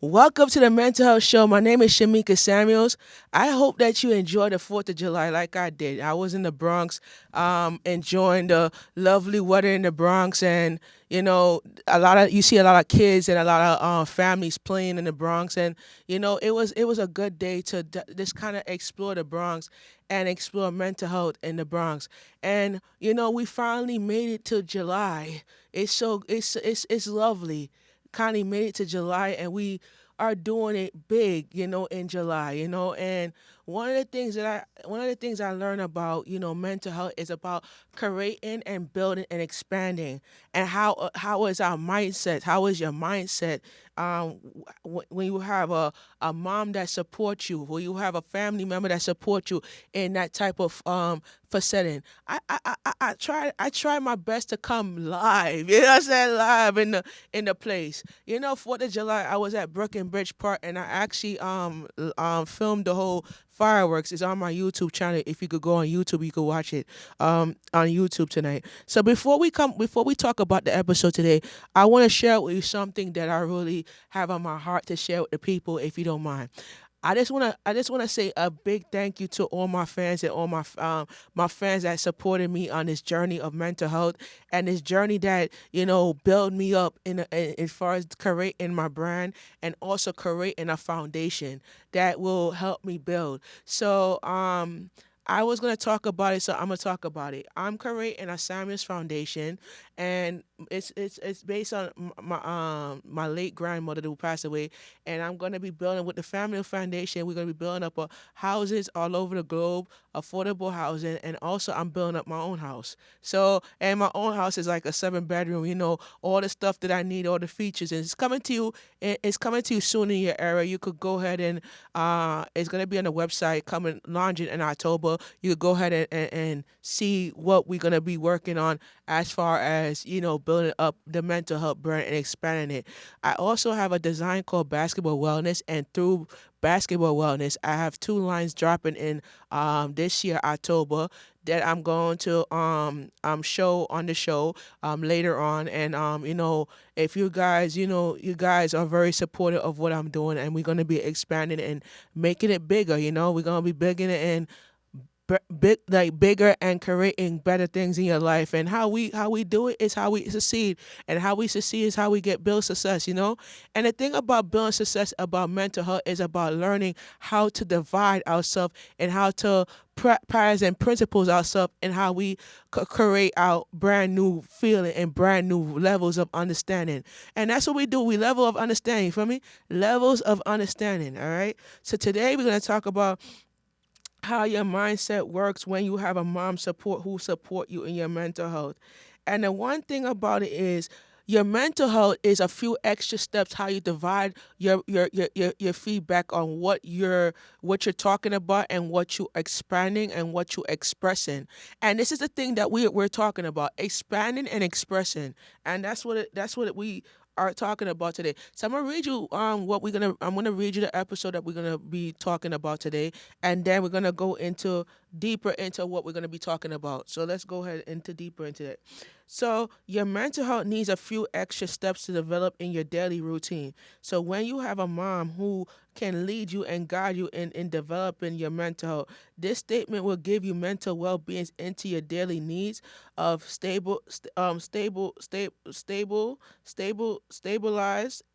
Welcome to the Mental Health Show. My name is Shamika Samuels. I hope that you enjoyed the 4th of July like I did. I was in the Bronx, enjoying the lovely weather in the Bronx, and you see a lot of kids and a lot of families playing in the Bronx, and it was a good day to just kind of explore the Bronx and explore mental health in the Bronx. And we finally made it to July. It's lovely. Connie made it to July, and we are doing it big, in July, and one of the things I learned about, mental health is about creating and building and expanding. And how is our mindset? How is your mindset? When you have a mom that supports you, when you have a family member that supports you in that type of for setting. I try my best to come live. You know what I'm saying? Live in the place. 4th of July, I was at Brooklyn Bridge Park, and I actually filmed the whole fireworks. It's on my YouTube channel. If you could go on YouTube, you could watch it on YouTube tonight. So before we talk about the episode today, I want to share with you something that I really have on my heart to share with the people, if you don't mind. I just wanna say a big thank you to all my fans and all my fans that supported me on this journey of mental health, and this journey that build me up as far as creating my brand, and also creating a foundation that will help me build. So I was gonna talk about it, so I'm gonna talk about it. I'm creating a Samuels Foundation, and it's based on my late grandmother who passed away, and I'm gonna be building with the Family Foundation. We're gonna be building up houses all over the globe, affordable housing, and also I'm building up my own house. So, and my own house is like a 7 bedroom. All the stuff that I need, all the features, and it's coming to you. It's coming to you soon in your area. You could go ahead and it's gonna be on the website coming launching in October. You could go ahead and see what we're gonna be working on as far as building up the mental health brand and expanding it. I also have a design called Basketball Wellness, and through Basketball Wellness, I have two lines dropping in this year October that I'm going to show on the show later on. And if you guys are very supportive of what I'm doing, and we're going to be expanding and making it bigger. We're going to be bigger and bigger and creating better things in your life. And how we do it is how we succeed, and how we succeed is how we get build success. And the thing about building success about mental health is about learning how to divide ourselves, and how to prize and principles ourselves, and how we create our brand new feeling and brand new levels of understanding. And that's what we do. We level of understanding, for me, levels of understanding. All right, so today we're going to talk about how your mindset works when you have a mom who support you in your mental health. And the one thing about it is, your mental health is a few extra steps how you divide your feedback on what you're talking about, and what you're expanding, and what you're expressing. And this is the thing that we're talking about, expanding and expressing. And we are talking about today. So I'm gonna read you I'm gonna read you the episode that we're gonna be talking about today, and then we're gonna go into deeper into what we're gonna be talking about. So let's go ahead into deeper into it. So your mental health needs a few extra steps to develop in your daily routine. So when you have a mom who can lead you and guide you in developing your mental health, this statement will give you mental well-being into your daily needs of stabilized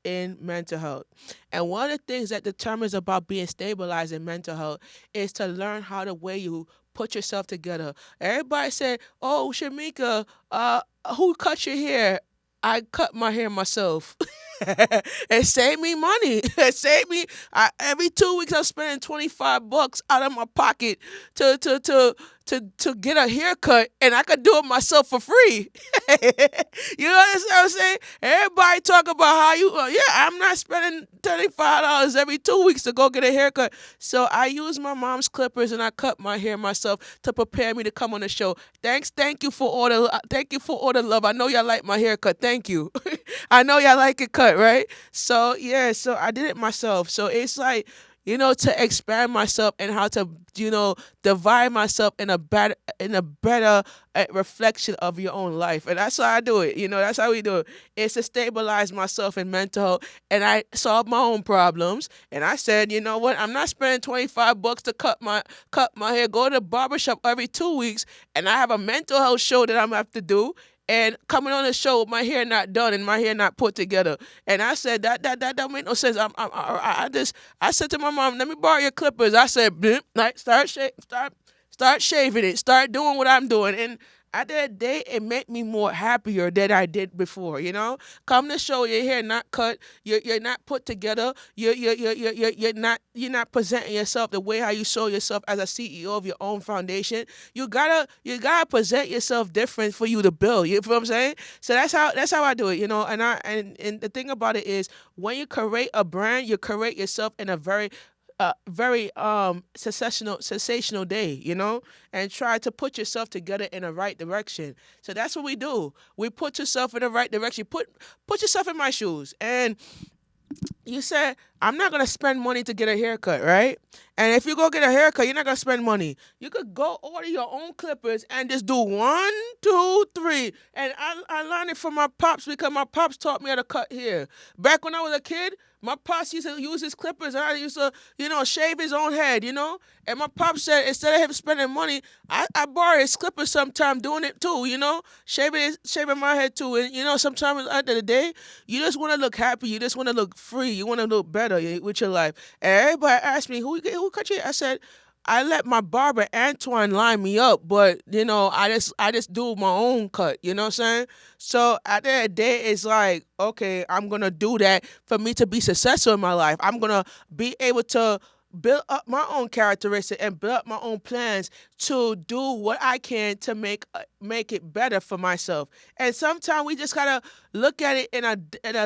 in mental health. And one of the things that determines about being stabilized in mental health is to learn how the way you put yourself together. Everybody said, "Oh, Shamika, who cut your hair?" I cut my hair myself. It saved me money. It saved me. Every 2 weeks, I'm spending $25 out of my pocket to to to to get a haircut, and I could do it myself for free. You understand what I'm saying? Everybody talk about how yeah, I'm not spending $35 every 2 weeks to go get a haircut. So I use my mom's clippers, and I cut my hair myself to prepare me to come on the show. Thank you for all the love. I know y'all like my haircut. Thank you. I know y'all like it cut, right? So yeah, so I did it myself. So it's like, to expand myself and how to, divide myself in a better reflection of your own life. And that's how I do it. That's how we do it. It's to stabilize myself in mental health, and I solve my own problems. And I said, you know what? I'm not spending $25 to cut my hair. Go to the barbershop every 2 weeks, and I have a mental health show that I'm gonna have to do. And coming on the show with my hair not done and my hair not put together, and I said that don't make no sense. I said to my mom, let me borrow your clippers. I said, "Blip," like start shaving it, start doing what I'm doing, and at the end of the day, it made me more happier than I did before. Come to show your hair not cut, you're not put together, you're not presenting yourself the way how you saw yourself as a CEO of your own foundation. You gotta present yourself different for you to build. You feel what I'm saying? So that's how I do it. And the thing about it is, when you create a brand, you create yourself in a very sensational day, and try to put yourself together in the right direction. So that's what we do. We put yourself in the right direction. Put yourself in my shoes. And you said, I'm not gonna spend money to get a haircut, right? And if you go get a haircut, you're not gonna spend money. You could go order your own clippers and just do one, two, three. And I learned it from my pops, because my pops taught me how to cut hair. Back when I was a kid, my pops used to use his clippers, and I used to, shave his own head. And my pops said, instead of him spending money, I borrow his clippers sometime doing it too, shaving my head too. And sometimes at the end of the day, you just want to look happy, you just want to look free, you want to look better with your life. And everybody asked me, who cut you? I said, I let my barber Antoine line me up, but I just do my own cut. You know what I'm saying? So at the end of the day, it's like, okay, I'm gonna do that for me to be successful in my life. I'm gonna be able to build up my own characteristic and build up my own plans to do what I can to make it better for myself. And sometimes we just gotta look at it in a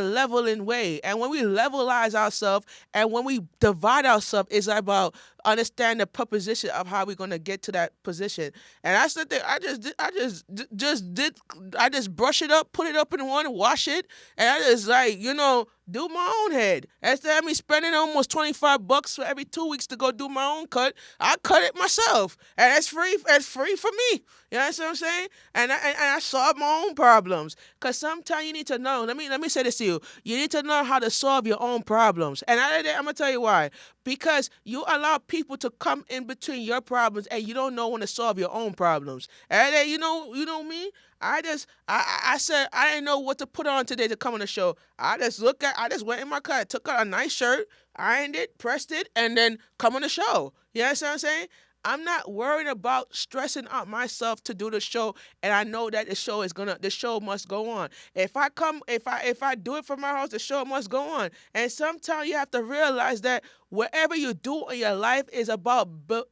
leveling way. And when we levelize ourselves and when we divide ourselves, it's about understand the proposition of how we're gonna get to that position. And that's the thing. I just brush it up, put it up in one, wash it, and I just like do my own head. Instead of me spending almost $25 for every 2 weeks to go do my own cut, I cut it myself, and it's free. It's free for me. You know what I'm saying? And I solve my own problems. Cause sometimes you need to know. Let me say this to you. You need to know how to solve your own problems. And I'm gonna tell you why. Because you allow people to come in between your problems, and you don't know when to solve your own problems. And then, me. I said I didn't know what to put on today to come on the show. I just went in my car, took out a nice shirt, ironed it, pressed it, and then come on the show. You know what I'm saying? I'm not worried about stressing out myself to do the show, and I know that the show must go on. If I do it from my house, the show must go on. And sometimes you have to realize that whatever you do in your life is about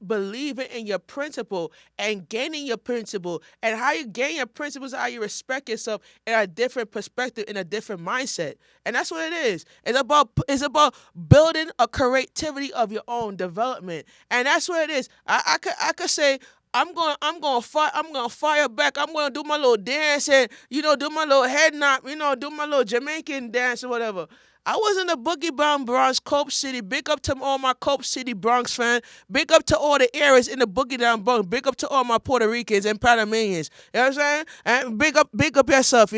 believing in your principle and gaining your principle. And how you gain your principles is how you respect yourself in a different perspective, in a different mindset. And that's what it is. It's about building a creativity of your own development. And that's what it is. I could say, I'm gonna fire back. I'm gonna do my little dance and do my little head nod, do my little Jamaican dance or whatever. I was in the Boogie Bound Bronx, Cope City. Big up to all my Cope City Bronx fans. Big up to all the areas in the Boogie Down Bronx. Big up to all my Puerto Ricans and Panamanians. You know what I'm saying? And big up yourself.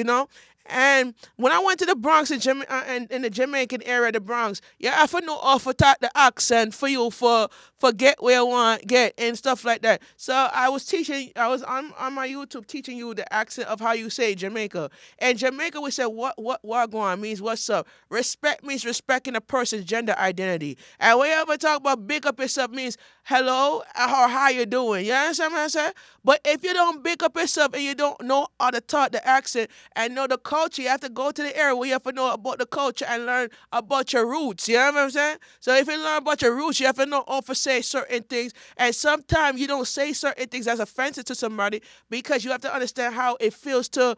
And when I went to the Bronx in the Jamaican area of the Bronx, yeah, I for no offer taught the accent for you for get where you want get and stuff like that. So I was on my YouTube teaching you the accent of how you say Jamaica. And Jamaica, we said what wagwan means what's up. Respect means respecting a person's gender identity. And when you ever talk about big up yourself means hello or how you doing. You understand what I'm saying? But if you don't big up yourself and you don't know how to talk the accent and know the culture, you have to go to the area where you have to know about the culture and learn about your roots. You know what I'm saying? So if you learn about your roots, you have to know how to say certain things. And sometimes you don't say certain things that's offensive to somebody because you have to understand how it feels to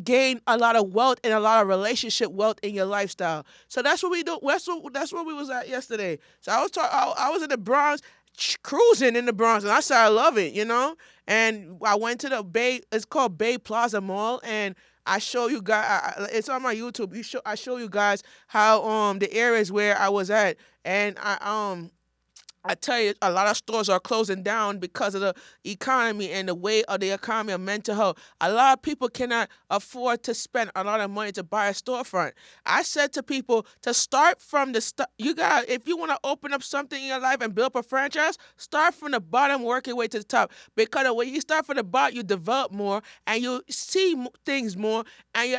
gain a lot of wealth and a lot of relationship wealth in your lifestyle. So that's what we do. That's what we was at yesterday. So I was in the Bronx, cruising in the Bronx, and I said I love it. And I went to the Bay. It's called Bay Plaza Mall, and I show you guys. It's on my YouTube. I show you guys how the areas where I was at, and I tell you, a lot of stores are closing down because of the economy and the weight of the economy of mental health. A lot of people cannot afford to spend a lot of money to buy a storefront. I said to people to start from the start. You got, if you want to open up something in your life and build up a franchise, start from the bottom, work your way to the top. Because when you start from the bottom, you develop more and you see things more, and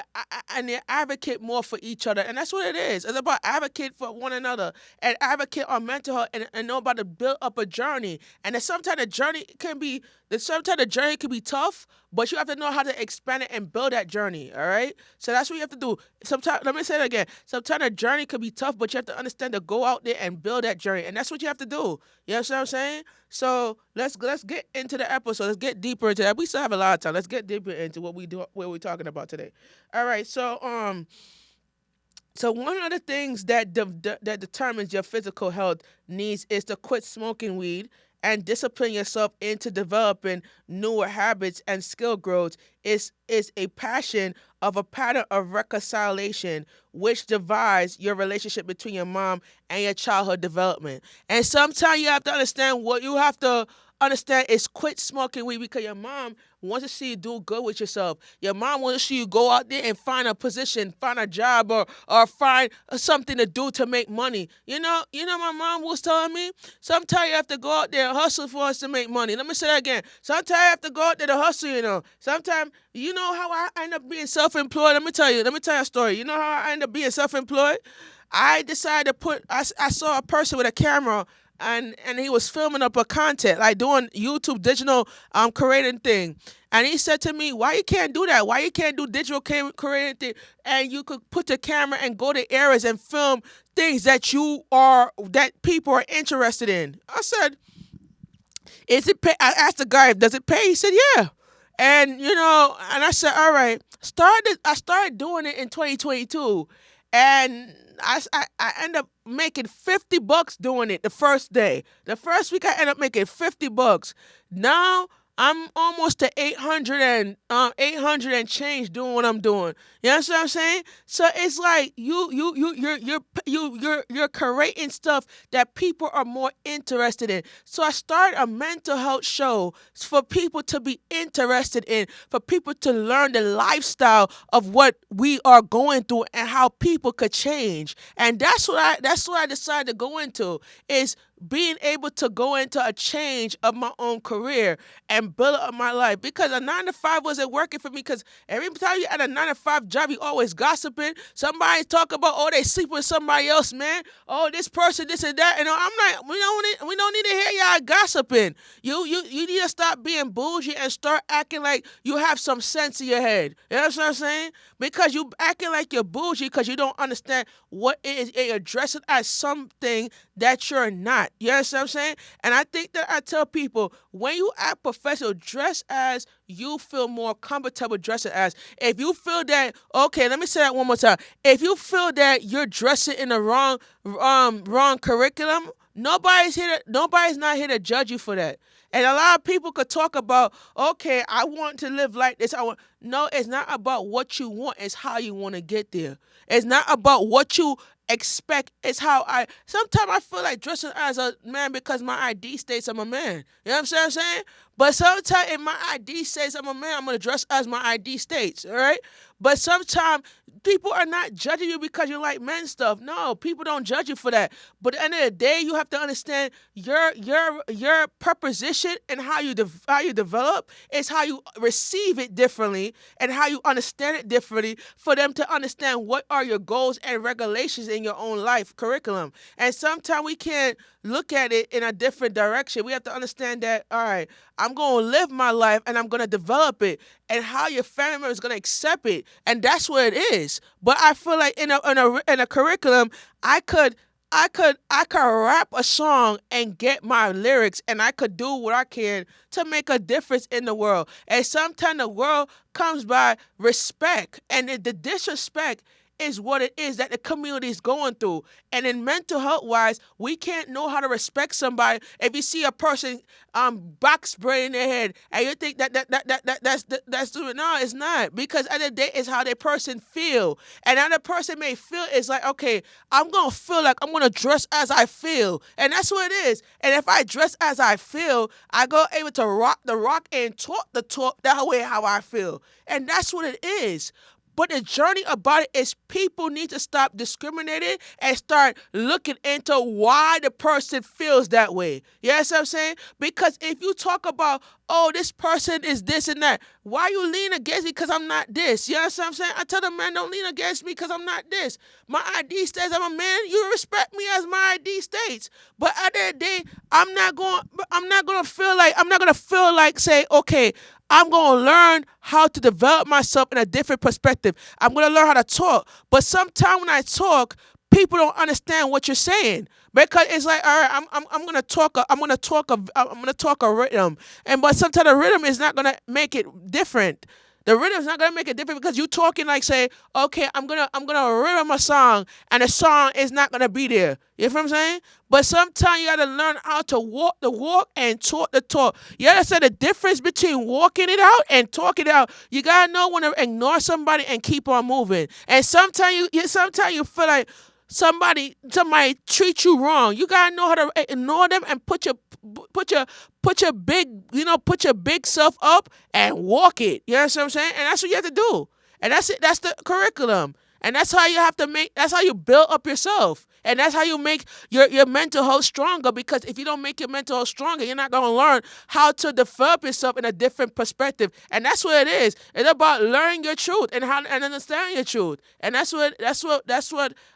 you advocate more for each other. And that's what it is. It's about advocate for one another and advocate on mental health, and know about to build up a journey. And then sometimes the journey can be tough, but you have to know how to expand it and build that journey. All right. So that's what you have to do. Sometimes, let me say it again. Sometimes the journey could be tough, but you have to understand to go out there and build that journey, and that's what you have to do. You know what I'm saying? So let's get into the episode. Let's get deeper into that. We still have a lot of time. Let's get deeper into what we're talking about today. All right. So one of the things that that determines your physical health needs is to quit smoking weed and discipline yourself into developing newer habits and skill growth is a passion of a pattern of reconciliation which divides your relationship between your mom and your childhood development. And sometimes you have to understand what you have to understand is quit smoking weed because your mom wants to see you do good with yourself. Your mom wants to see you go out there and find a position, find a job, or find something to do to make money. My mom was telling me sometimes you have to go out there and hustle for us to make money. Let me say that again. Sometimes you have to go out there to hustle. Sometimes you know how I end up being self-employed. Let me tell you a story. You know how I end up being self-employed? I decided to I saw a person with a camera, and he was filming up a content, like doing YouTube digital creating thing. And he said to me, why you can't do that? Why you can't do digital creating thing? And you could put the camera and go to areas and film things that people are interested in. I said, is it pay? I asked the guy, does it pay? He said, yeah. And I said, all right. I started doing it in 2022, and I end up making $50 doing it the first day. The first week I end up making $50. Now I'm almost to 800 and change doing what I'm doing. You know what I'm saying? So it's like you're creating stuff that people are more interested in. So I started a mental health show for people to be interested in, for people to learn the lifestyle of what we are going through and how people could change. And that's what I decided to go into, is being able to go into a change of my own career and build up my life, because a 9 to 5 wasn't working for me. Because every time you at a 9 to 5 job, you always gossiping. Somebody talk about, oh, they sleep with somebody else, man. Oh, this person, this and that. And I'm like, we don't need to hear y'all gossiping. You need to stop being bougie and start acting like you have some sense in your head. You know what I'm saying? Because you acting like you're bougie because you don't understand what it is. It addresses as something that you're not. You understand what I'm saying? And I think that I tell people, when you act professional, dress as you feel more comfortable dressing as. If you feel that, okay, let me say that one more time. If you feel that you're dressing in the wrong curriculum, nobody's not here to judge you for that. And a lot of people could talk about, okay, I want to live like this. No, it's not about what you want. It's how you want to get there. It's not about what you expect. It's how sometimes I feel like dressing as a man because my ID states I'm a man. You know what I'm saying? But sometimes if my ID says I'm a man, I'm going to dress as my ID states. All right. But sometimes people are not judging you because you like men stuff. No, people don't judge you for that. But at the end of the day, you have to understand your preposition and how you develop is how you receive it differently and how you understand it differently for them to understand what are your goals and regulations in your own life curriculum. And sometimes we can't look at it in a different direction. We have to understand that, all right, I'm going to live my life and I'm going to develop it, and how your family member is going to accept it. And that's what it is. But I feel like in a curriculum, I could rap a song and get my lyrics, and I could do what I can to make a difference in the world. And sometimes the world comes by respect, and the disrespect is what it is that the community is going through. And in mental health wise, we can't know how to respect somebody if you see a person box braid in their head and you think that's doing. No, it's not, because at the end of the day it's how that person feel, and how the person may feel is like, okay, I'm gonna feel like I'm gonna dress as I feel, and that's what it is. And if I dress as I feel, I go able to rock the rock and talk the talk that way how I feel, and that's what it is. But the journey about it is people need to stop discriminating and start looking into why the person feels that way. You know what I'm saying? Because if you talk about, oh, this person is this and that, why you lean against me because I'm not this? You know what I'm saying? I tell the man, don't lean against me because I'm not this. My ID states I'm a man. You respect me as my ID states. But at the end of the day, I'm not gonna feel like say, okay, I'm going to learn how to develop myself in a different perspective. I'm going to learn how to talk. But sometimes when I talk, people don't understand what you're saying, because it's like, all right, I'm going to talk I'm going to talk a rhythm. And but sometimes the rhythm is not going to make it different. The rhythm is not gonna make it different because you talking like, say, okay, I'm gonna rhythm a song, and the song is not gonna be there. You know what I'm saying? But sometimes you gotta learn how to walk the walk and talk the talk. You gotta say the difference between walking it out and talking it out. You gotta know when to ignore somebody and keep on moving. And sometimes you feel like somebody treat you wrong. You gotta know how to ignore them and put your put your big self up and walk it. You know what I'm saying? And that's what you have to do. And that's it. That's the curriculum. And that's how you have to make. That's how you build up yourself. And that's how you make your mental health stronger. Because if you don't make your mental health stronger, you're not gonna learn how to develop yourself in a different perspective. And that's what it is. It's about learning your truth and how and understanding your truth. And that's what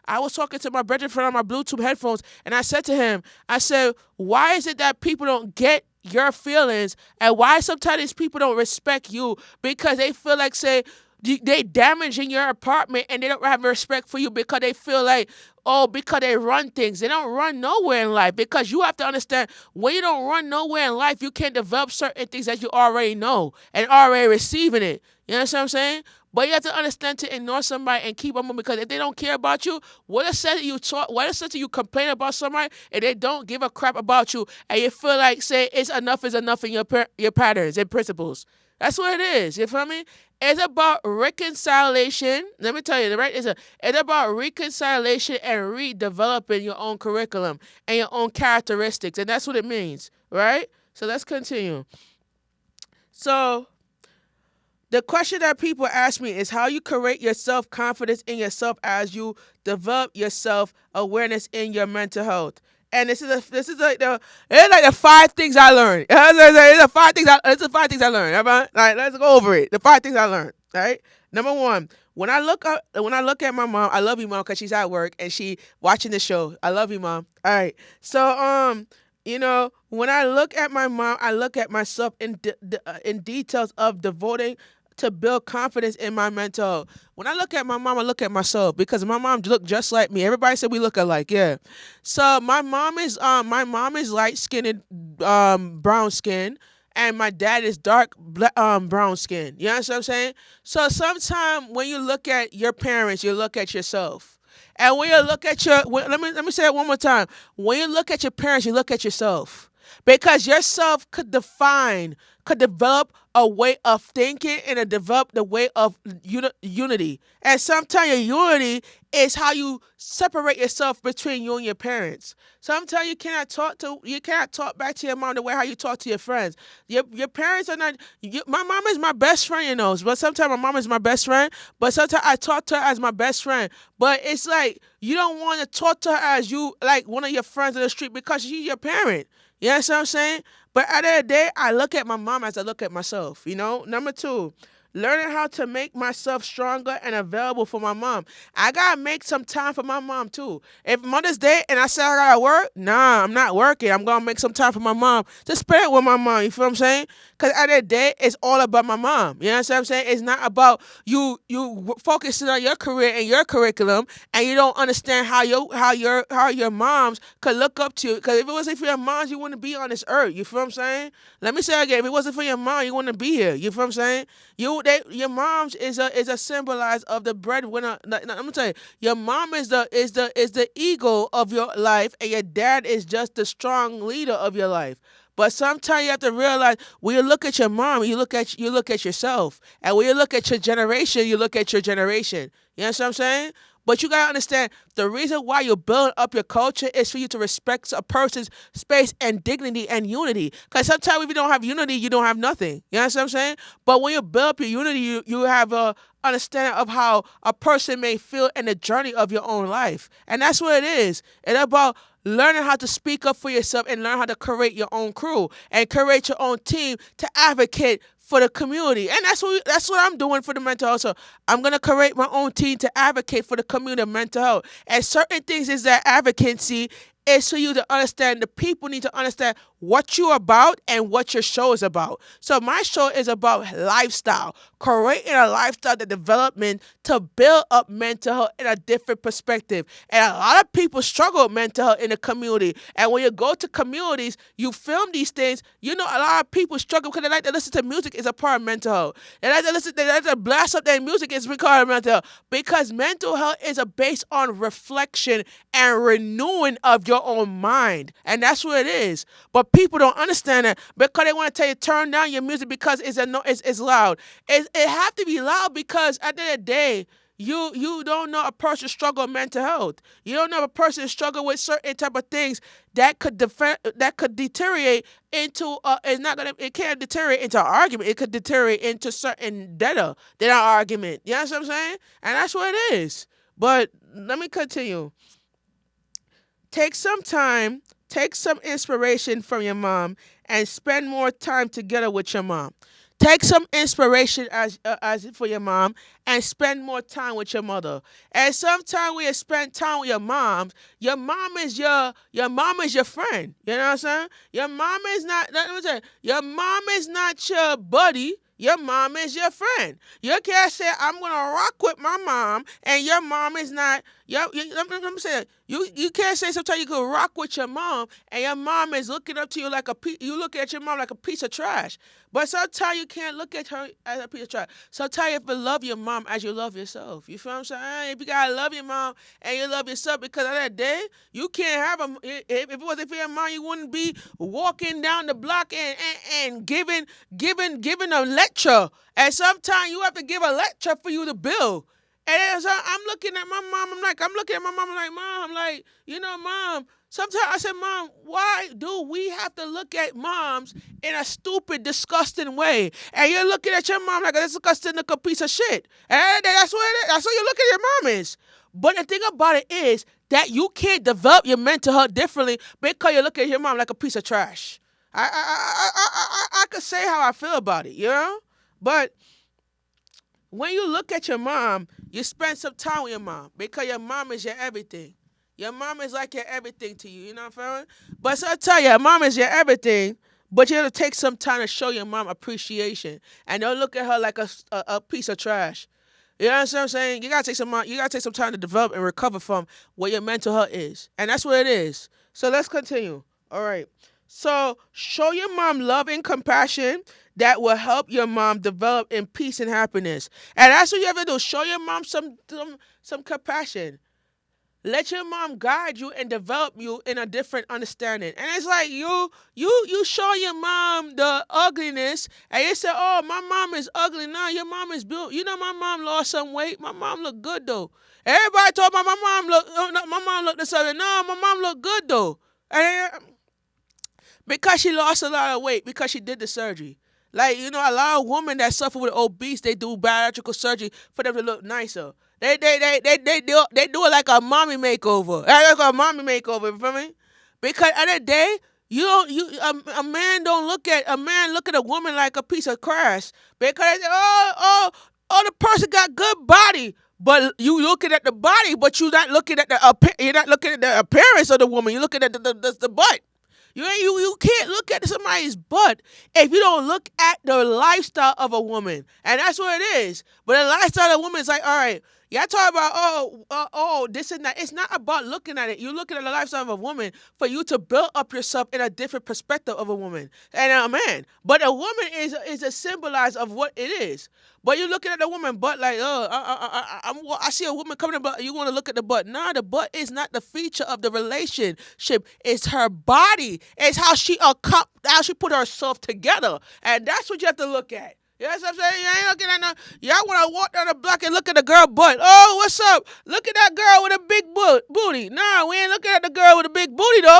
I was talking to my brother friend on my Bluetooth headphones, and I said to him, I said, why is it that people don't get your feelings, and why sometimes these people don't respect you? Because they feel like, say, they damaging your apartment and they don't have respect for you because they feel like, oh, because they run things. They don't run nowhere in life, because you have to understand, when you don't run nowhere in life, you can't develop certain things that you already know and already receiving it. You know what I'm saying? But you have to understand to ignore somebody and keep on moving, because if they don't care about you, what it says that you talk, what it says that you complain about somebody and they don't give a crap about you, and you feel like, say, it's enough is enough in your patterns and principles. That's what it is. You feel me? It's about reconciliation. Let me tell you, right? It's about reconciliation and redeveloping your own curriculum and your own characteristics, and that's what it means, right? So let's continue. So the question that people ask me is how you create your self confidence in yourself as you develop your self awareness in your mental health. And this is like the 5 things I learned. It's the 5 things I learned. Right? Like, let's go over it. The 5 things I learned. All right. Number one, when I look at my mom, I love you, mom, because she's at work and she watching the show. I love you, mom. All right. So when I look at my mom, I look at myself in details of devoting to build confidence in my mental health. When I look at my mom, I look at myself, because my mom look just like me. Everybody said we look alike, yeah. So my mom is light skinned, brown skin, and my dad is dark brown skin. You know what I'm saying? So sometimes when you look at your parents, you look at yourself. And when you look at let me say it one more time. When you look at your parents, you look at yourself. Because yourself could develop a way of thinking and develop the way of unity. And sometimes your unity is how you separate yourself between you and your parents. Sometimes you cannot talk back to your mom the way how you talk to your friends. Your parents are not. My mom is my best friend, but sometimes my mom is my best friend. But sometimes I talk to her as my best friend. But it's like you don't want to talk to her as you like one of your friends on the street, because she's your parent. You know what I'm saying? But at the end of the day, I look at my mom as I look at myself. Number two, learning how to make myself stronger and available for my mom. I gotta make some time for my mom too. If Mother's Day and I say I gotta work, nah, I'm not working. I'm gonna make some time for my mom to spend it with my mom. You feel what I'm saying? Because at the end of the day, it's all about my mom. You know what I'm saying? It's not about you focusing on your career and your curriculum, and you don't understand how your moms could look up to you. Because if it wasn't for your moms, you wouldn't be on this earth. You feel what I'm saying? Let me say it again. If it wasn't for your mom, you wouldn't be here. You feel what I'm saying? your mom's is a symbolize of the breadwinner. I'm gonna tell you, your mom is the ego of your life, and your dad is just the strong leader of your life. But sometimes you have to realize when you look at your mom, you look at yourself, and when you look at your generation, you look at your generation. You know what I'm saying? But you gotta understand the reason why you build up your culture is for you to respect a person's space and dignity and unity. Because sometimes if you don't have unity, you don't have nothing. You know what I'm saying? But when you build up your unity, you have a understanding of how a person may feel in the journey of your own life. And that's what it is. It's about learning how to speak up for yourself and learn how to create your own crew and create your own team to advocate for the community. And that's what I'm doing for the mental health. So I'm gonna create my own team to advocate for the community of mental health. And certain things is that advocacy is for you to understand. The people need to understand what you're about and what your show is about. So my show is about lifestyle, creating a lifestyle, the development to build up mental health in a different perspective. And a lot of people struggle with mental health in the community. And when you go to communities, you film these things. You know, a lot of people struggle because they like to listen to music is a part of mental health. They like to blast up their music is because of mental health. Because mental health is a based on reflection and renewing of your own mind. And that's what it is. But people don't understand that because they want to tell you turn down your music because it's loud. It have to be loud because at the end of the day, you don't know a person struggle with mental health. You don't know a person struggle with certain type of things that could deteriorate into it can't deteriorate into an argument. It could deteriorate into certain data argument. You know what I'm saying? And that's what it is. But let me continue. Take some time, take some inspiration from your mom, and spend more time together with your mom. Take some inspiration as for your mom and spend more time with your mother. And sometimes when you spend time with your mom is your friend. You know what I'm saying? Your mom is not. Let me tell you, your mom is not your buddy. Your mom is your friend. You can't say I'm gonna rock with my mom, and your mom is not. Let me say that. You can't say sometimes you can rock with your mom, and your mom is looking up to you like you look at your mom like a piece of trash. But sometimes you can't look at her as a piece of trash. Sometimes you have to love your mom as you love yourself. You feel what I'm saying? If you gotta love your mom and you love yourself, because at that day you can't have a. If it wasn't for your mom, you wouldn't be walking down the block and giving a lecture. And sometimes you have to give a lecture for you to build. And so I'm looking at my mom. I'm looking at my mom. I'm like, Mom, like, Mom. Sometimes I said, Mom, why do we have to look at moms in a stupid, disgusting way? And you're looking at your mom like a disgusting little piece of shit. And that's what it is. That's what you look at your mom is. But the thing about it is that you can't develop your mental health differently because you look at your mom like a piece of trash. I could say how I feel about it, But when you look at your mom, you spend some time with your mom because your mom is your everything. Your mom is like your everything to you, you know what I'm saying? But so I tell you, your mom is your everything, but you have to take some time to show your mom appreciation. And don't look at her like a piece of trash. You know what I'm saying? You gotta take some time to develop and recover from what your mental health is. And that's what it is. So let's continue. All right. So show your mom love and compassion that will help your mom develop in peace and happiness. And that's what you have to do. Show your mom some compassion. Let your mom guide you and develop you in a different understanding. And it's like you show your mom the ugliness and you say, oh, my mom is ugly. No, your mom is built. My mom lost some weight. My mom look good though. Everybody told my mom look no, my mom looked this other. No, my mom look good though. And because she lost a lot of weight, because she did the surgery. Like, a lot of women that suffer with obese, they do bariatric surgery for them to look nicer. They do it like a mommy makeover. Like a mommy makeover, you feel me? Because at the day, a man look at a woman like a piece of trash. Because they say, the person got good body. But you looking at the body, but you're not looking at the appearance of the woman. You're looking at the butt. You can't look at somebody's butt if you don't look at the lifestyle of a woman. And that's what it is. But the lifestyle of a woman is like, all right, Y'all talk about this and that. It's not about looking at it. You're looking at the lifestyle of a woman for you to build up yourself in a different perspective of a woman and a man. But a woman is a symbolize of what it is. But you're looking at the woman butt like, I see a woman coming about. You want to look at the butt? Nah, the butt is not the feature of the relationship. It's her body. It's how she put herself together, and that's what you have to look at. You know what I'm saying? You ain't looking at no. Y'all want to walk down the block and look at the girl butt. Oh, what's up? Look at that girl with a big booty. Nah, we ain't looking at the girl with a big booty though.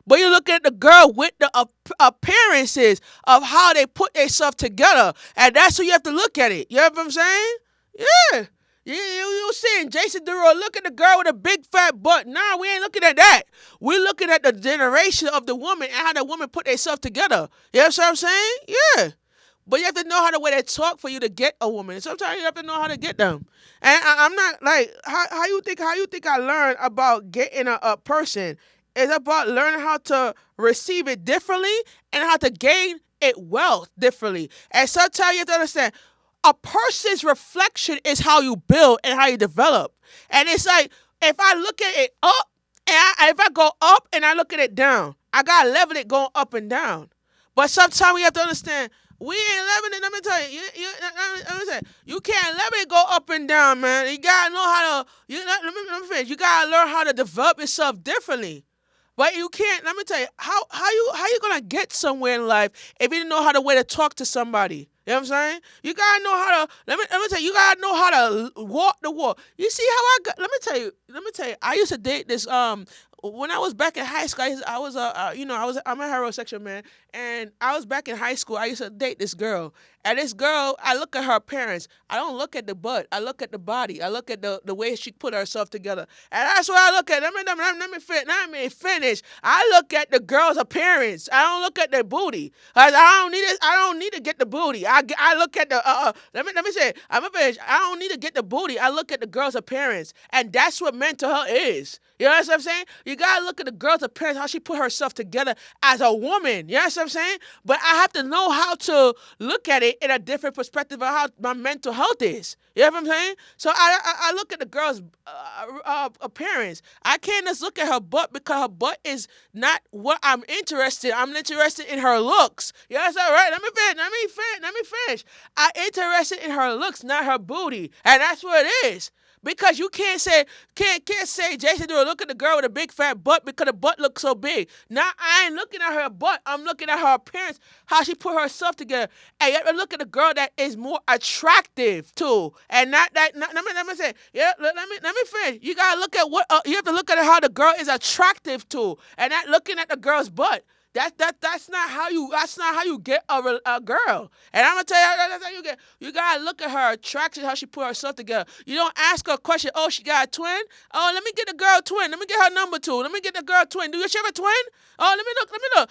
But you look at the girl with the appearances of how they put themselves together, and that's how you have to look at it. You know what I'm saying? Yeah. You seeing Jason Derulo, look at the girl with a big fat butt. Nah, we ain't looking at that. We're looking at the generation of the woman and how the woman put themselves together. You know what I'm saying? Yeah. But you have to know how the way they talk for you to get a woman. Sometimes you have to know how to get them. And I'm not like how you think I learned about getting a person. It's about learning how to receive it differently and how to gain it wealth differently. And sometimes you have to understand a person's reflection is how you build and how you develop. And it's like if I look at it up and if I go up and I look at it down, I gotta level it going up and down. But sometimes we have to understand we ain't leveling it. Let me tell you, let me say, you can't level it go up and down, man. You gotta know how to. Let me finish. You gotta learn how to develop yourself differently. But you can't. Let me tell you how you gonna get somewhere in life if you didn't know how to way to talk to somebody. You know what I'm saying? You gotta know how to. Let me tell you. You gotta know how to walk the walk. You see how I got? Let me tell you. I used to date this when I was back in high school, I was I'm a heterosexual man, and I was back in high school. I used to date this girl, and this girl, I look at her appearance. I don't look at the butt. I look at the body. I look at the way she put herself together, and that's what I look at. Let me finish. I look at the girl's appearance. I don't look at the booty. I don't need it. I don't need to get the booty. I look at the let me say. I'm gonna finish. I don't need to get the booty. I look at the girl's appearance, and that's what mental health is. You know what I'm saying? You gotta look at the girl's appearance, how she put herself together as a woman. You know what I'm saying? But I have to know how to look at it in a different perspective of how my mental health is. You know what I'm saying? So I look at the girl's appearance. I can't just look at her butt because her butt is not what I'm interested. I'm interested in her looks. You know what I'm saying? Right? Let me finish. I'm interested in her looks, not her booty, and that's what it is. Because you can't say Jason Derulo, look at the girl with a big fat butt because the butt looks so big. Now I ain't looking at her butt. I'm looking at her appearance, how she put herself together. And you have to look at the girl that is more attractive too, and not that. Let me say, yeah. Let me finish. You gotta look at what you have to look at how the girl is attractive too, and not looking at the girl's butt. That's not how you get a girl. And I'm gonna tell you that's how you get. You gotta look at her attraction, how she put herself together. You don't ask her a question. Oh, she got a twin. Oh, let me get the girl a twin. Let me get her number two. Let me get the girl a twin. Do you have a twin? Oh, let me look. Let me look.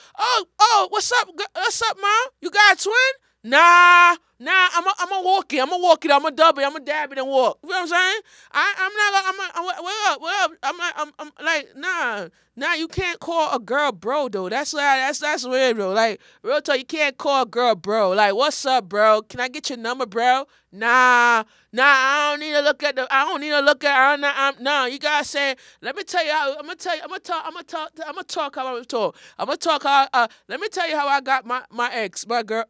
Oh, what's up? What's up, mom? You got a twin? Nah. I'm a walk it. I'm a dub it. I'm a dab it and walk. You know what I'm saying? I'm not. Well, I'm like, nah. You can't call a girl bro though. That's weird, bro. Like, real talk, you can't call a girl bro. Like, what's up, bro? Can I get your number, bro? Nah. I don't need to look at the. I don't need to look at. No. You gotta say. Let me tell you how. I'm gonna talk. I'm gonna talk how I'm talk. I'm gonna talk how. Let me tell you how I got my ex girl.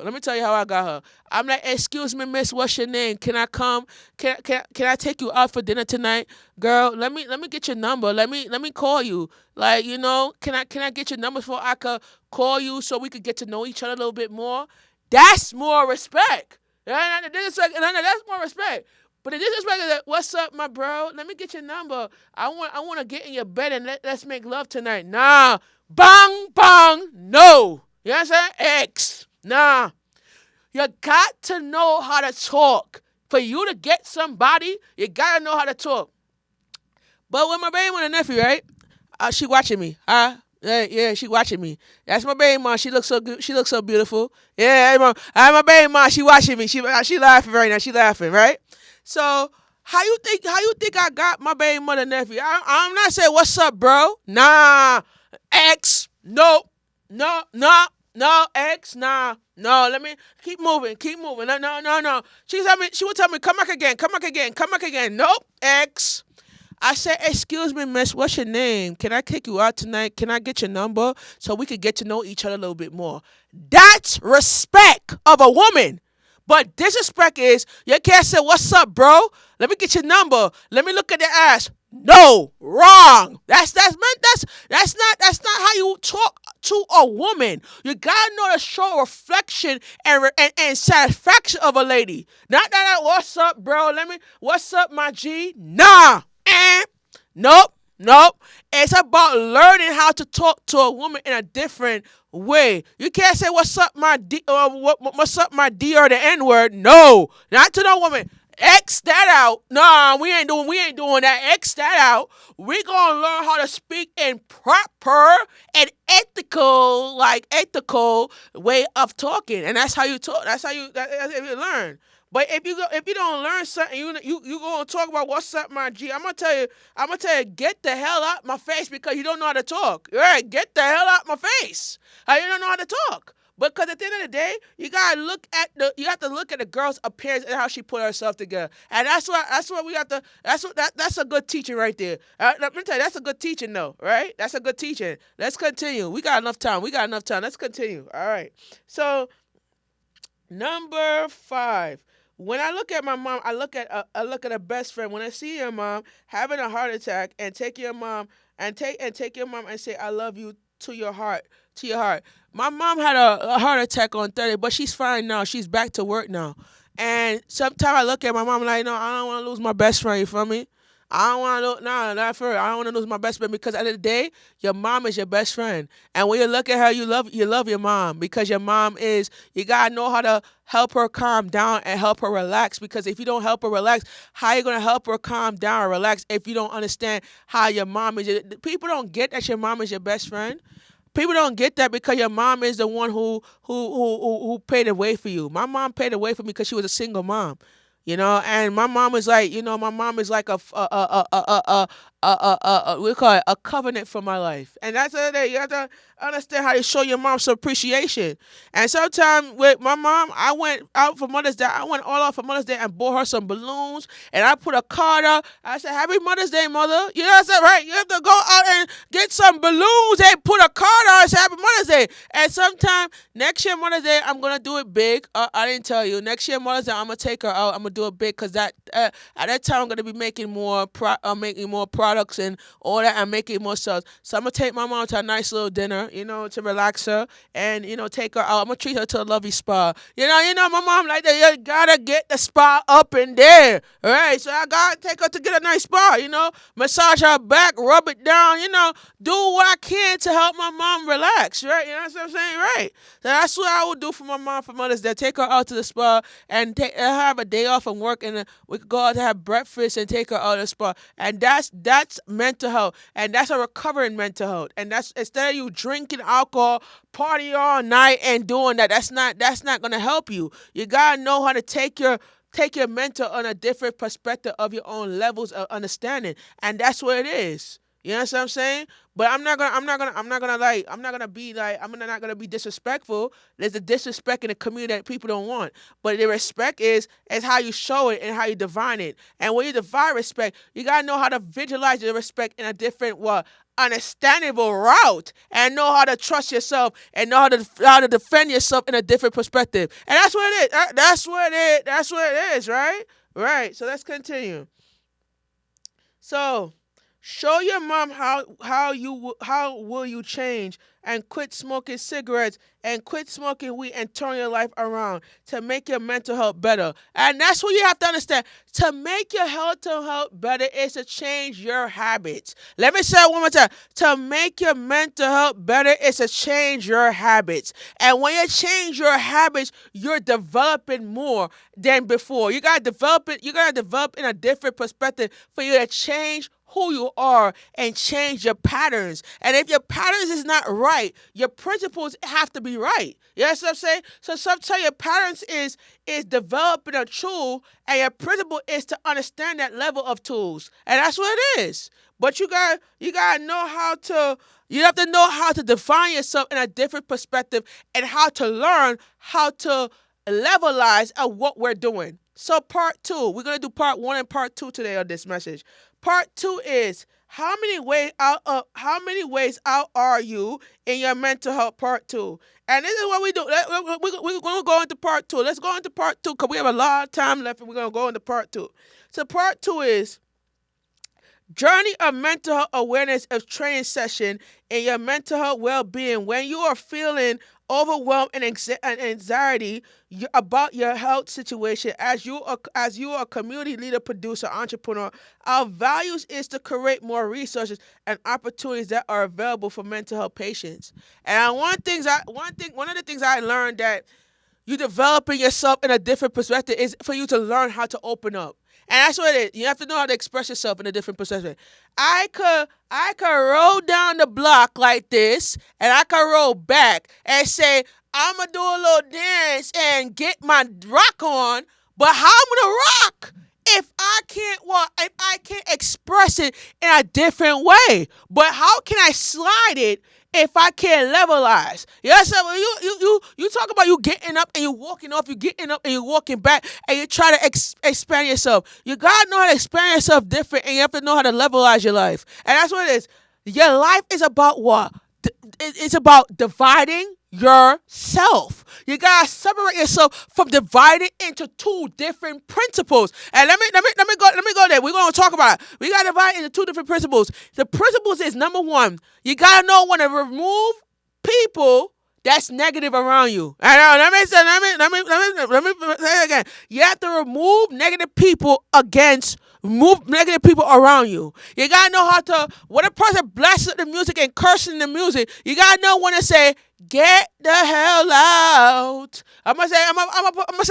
Let me tell you how I got her. I'm like, excuse me, miss, what's your name? Can I come? Can I take you out for dinner tonight, girl? Let me get your number. Let me call you. Like, can I get your number so I could call you so we could get to know each other a little bit more? That's more respect. That's more respect. But the disrespect is that, what's up, my bro? Let me get your number. I want to get in your bed and let's make love tonight. Nah. Bang, bang, no. You know what I'm saying? X. Nah. You got to know how to talk. For you to get somebody, you got to know how to talk. But with my baby and nephew, right? She watching me. Yeah, she watching me. That's my baby mom. She looks so good. She looks so beautiful. Yeah, my baby mom. She watching me. She laughing right now. She laughing, right? So how you think I got my baby mother nephew? I'm not saying what's up, bro. Nah, X. No. No, X, nah. No, let me keep moving, keep moving. No, no, no, no. She would tell me, come back again, come back again, come back again. Nope, X. I said, excuse me, miss, what's your name? Can I kick you out tonight? Can I get your number so we could get to know each other a little bit more? That's respect of a woman. But disrespect is you can't say, what's up, bro? Let me get your number. Let me look at the ass. No, wrong. That's not how you talk to a woman. You gotta know to show reflection and satisfaction of a lady. Not that what's up, bro? What's up, my G? Nah. Nope. Nope. It's about learning how to talk to a woman in a different way. You can't say what's up, my D, what's up, my D, or the N word. No, not to no woman. X that out. Nah, we ain't doing that. X that out. We gonna learn how to speak in proper and ethical way of talking, and that's how you talk. That's how you learn. But if you don't learn something, you gonna talk about what's up, my G. I'm gonna tell you, get the hell out my face because you don't know how to talk. All right, get the hell out my face. You don't know how to talk. Because at the end of the day, you have to look at the girl's appearance and how she put herself together, and that's what we have to. That's a good teaching right there. Let me tell you, that's a good teaching though, right? That's a good teaching. Let's continue. We got enough time. Let's continue. All right. So number 5. When I look at my mom, I look at a best friend. When I see your mom having a heart attack and take your mom and say I love you to your heart. My mom had a heart attack on Thursday, but she's fine now. She's back to work now. And sometimes I look at my mom like, no, I don't want to lose my best friend. You feel me? I don't want to lose, no, not for real. I don't want to lose my best friend because at the end of the day, your mom is your best friend. And when you look at her, you love your mom because your mom is. You gotta know how to help her calm down and help her relax. Because if you don't help her relax, how you gonna help her calm down and relax if you don't understand how your mom is? People don't get that your mom is your best friend. People don't get that because your mom is the one who paid the way for you. My mom paid the way for me because she was a single mom, and my mom is like, my mom is like we call it a covenant for my life, and that's the other day. You have to understand how to show your mom some appreciation. And sometimes with my mom, I went out for Mother's Day. I went all out for Mother's Day and bought her some balloons, and I put a card up. I said, "Happy Mother's Day, Mother." You know what I said, right? You have to go out and get some balloons and put a card on and say, "Happy Mother's Day." And sometime next year Mother's Day, I'm gonna do it big. I didn't tell you. Next year Mother's Day, I'm gonna take her out. I'm gonna do it big because at that time I'm gonna be making making more products and all that, and making more sales. So I'm gonna take my mom to a nice little dinner, to relax her, and take her out. I'm gonna treat her to a lovely spa. My mom like that. You gotta get the spa up in there, all right? So I gotta take her to get a nice spa. Massage her back, rub it down. Do what I can to help my mom relax, right? You know what I'm saying, right? So that's what I would do for my mom for Mother's Day. Take her out to the spa and have a day off from work, and we could go out to have breakfast and take her out to the spa. And that's mental health, and that's a recovering mental health. And that's instead of you drinking alcohol, party all night and doing that. That's not gonna help you. You gotta know how to take your mental on a different perspective of your own levels of understanding, and that's what it is. You know what I'm saying? But I'm not gonna be disrespectful. There's a disrespect in the community that people don't want. But the respect is how you show it and how you divine it. And when you divine respect, you gotta know how to visualize your respect in a different understandable route, and know how to trust yourself and know how to defend yourself in a different perspective. And that's what it is. That's what it is, right? Right. So let's continue. So show your mom how will you change and quit smoking cigarettes and quit smoking weed and turn your life around to make your mental health better. And that's what you have to understand. To make your health better is to change your habits. Let me say it one more time. To make your mental health better is to change your habits. And when you change your habits, you're developing more than before. You gotta develop it. You gotta develop in a different perspective for you to change who you are and change your patterns. And if your patterns is not right, your principles have to be right. You know what I'm saying? So sometimes your patterns is developing a tool, and your principle is to understand that level of tools. And that's what it is. But you gotta know how to you have to know how to define yourself in a different perspective, and how to learn how to levelize at what we're doing. So part two, we're gonna do part one and part two today on this message. Part two is how many ways out are you in your mental health? Part two, and this is what we do. We're gonna go into part two. Let's go into part two because we have a lot of time left, and we're gonna go into part two. So part two is journey of mental health awareness of training session in your mental health well-being. When you are feeling overwhelmed and anxiety about your health situation, as you are a community leader, producer, entrepreneur, our values is to create more resources and opportunities that are available for mental health patients. And one of the things I learned that you developing yourself in a different perspective is for you to learn how to open up. And that's what it is. You have to know how to express yourself in a different perspective. I could roll down the block like this, and I could roll back and say, I'ma do a little dance and get my rock on, but how I'm gonna rock if I can't express it in a different way? But how can I slide it if I can't levelize? Yes, you talk about you getting up and you walking off, you getting up and you walking back, and you try to expand yourself. You gotta know how to expand yourself different, and you have to know how to levelize your life. And that's what it is. Your life is about what? It's about dividing yourself. You gotta separate yourself from dividing into two different principles. And let me go there. We're gonna talk about it. We gotta divide into two different principles. The principles is number one, you gotta know when to remove people that's negative around you. I know. Let me say it again. You have to remove negative people around you. You gotta know how to, when a person blasts the music and cursing the music, you gotta know when to say, get the hell out. I'm gonna say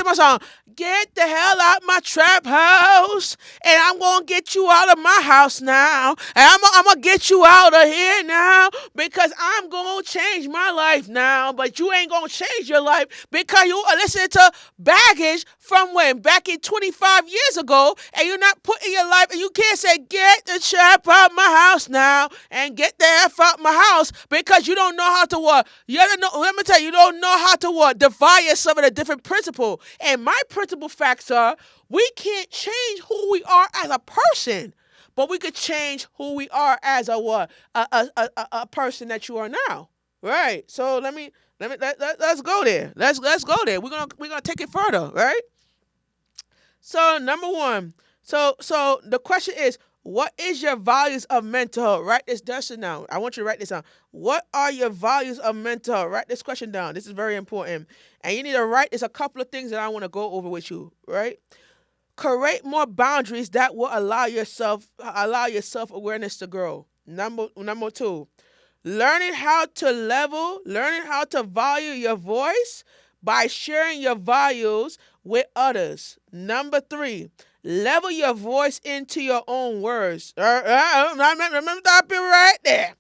my song. Get the hell out my trap house, and I'm gonna get you out of my house now, and I'm gonna get you out of here now, because I'm gonna change my life now. But you ain't gonna change your life because you are listening to baggage from when back in 25 years ago, and you're not putting your life, and you can't say get the trap out my house now and get the F out my house because you don't know how to what. You don't know. Let me tell you, you don't know how to what, divide yourself in a different principle. And my principle facts are, we can't change who we are as a person, but we could change who we are as a what, a person that you are now. Right. So let's go there. Let's go there. We're gonna take it further. Right. So number one. So the question is, what is your values of mental health? Write this down now. I want you to write this down. What are your values of mental health? Write this question down. This is very important. And you need to write, there's a couple of things that I want to go over with you, right? Create more boundaries that will allow your self-awareness to grow. Number two, learning how to value your voice by sharing your values with others. Number three, level your voice into your own words. Remember that bit right there.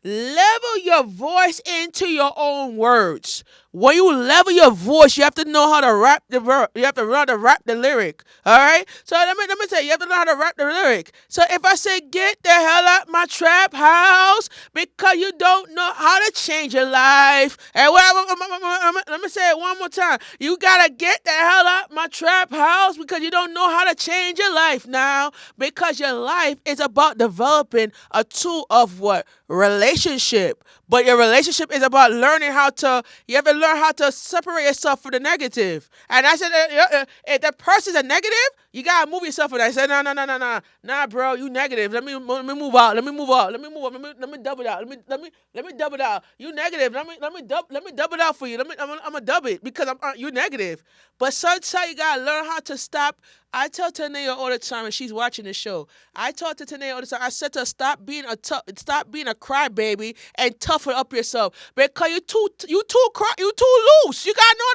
Level your voice into your own words. When you level your voice, you have to know how to rap the verb. You have to learn to rap the lyric. All right. So let me tell you, you have to know how to rap the lyric. So if I say get the hell out my trap house because you don't know how to change your life, and let me say it one more time. You gotta get the hell out my trap house because you don't know how to change your life now, because your life is about developing a tool of what? Relationship. But your relationship is about learning how to, you have to learn how to separate yourself from the negative. And I said, if the person's a negative, you got to move yourself from that. I said, no. Nah, bro, you negative. Let me move out. Let me move out. Let me double out. Let me let me double it out. You negative. Let me double it out for you. I'm gonna dub it because you negative. But sometimes you gotta learn how to stop. I tell Tanea all the time, and she's watching the show. I talk to Tanea all the time. I said to her, stop being a crybaby, and toughen up yourself because you too loose. You have to know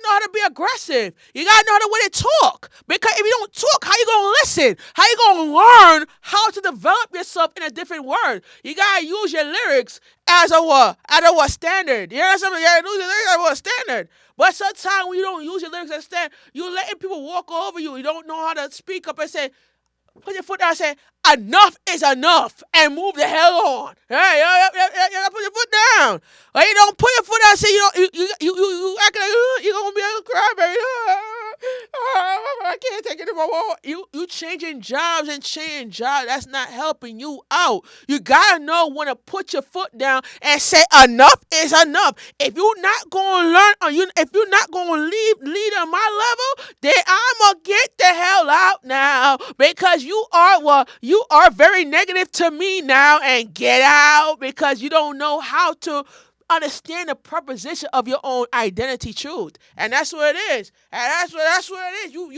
how to be aggressive. You gotta know how to way to talk because if you don't talk, how you gonna listen? How you gonna learn how to develop yourself in a different word? You gotta use your lyrics as a what? As a what standard? You know what I'm saying? You gotta use your lyrics as a what standard. But sometimes when you don't use your lyrics as standard, you letting people walk over you. You don't know how to speak up and say, put your foot down and say, enough is enough, and move the hell on. Hey, you put your foot down. Or you don't put your foot down and say, you act like you're going to be a crybaby. I can't take it anymore. You changing jobs and changing jobs. That's not helping you out. You got to know when to put your foot down and say, enough is enough. If you're not going to learn, if you're not going to lead on my level, then I'm going to get the hell out now because you are very negative to me now, and get out because you don't know how to understand the preposition of your own identity truth, and that's what it is. And that's what it is. You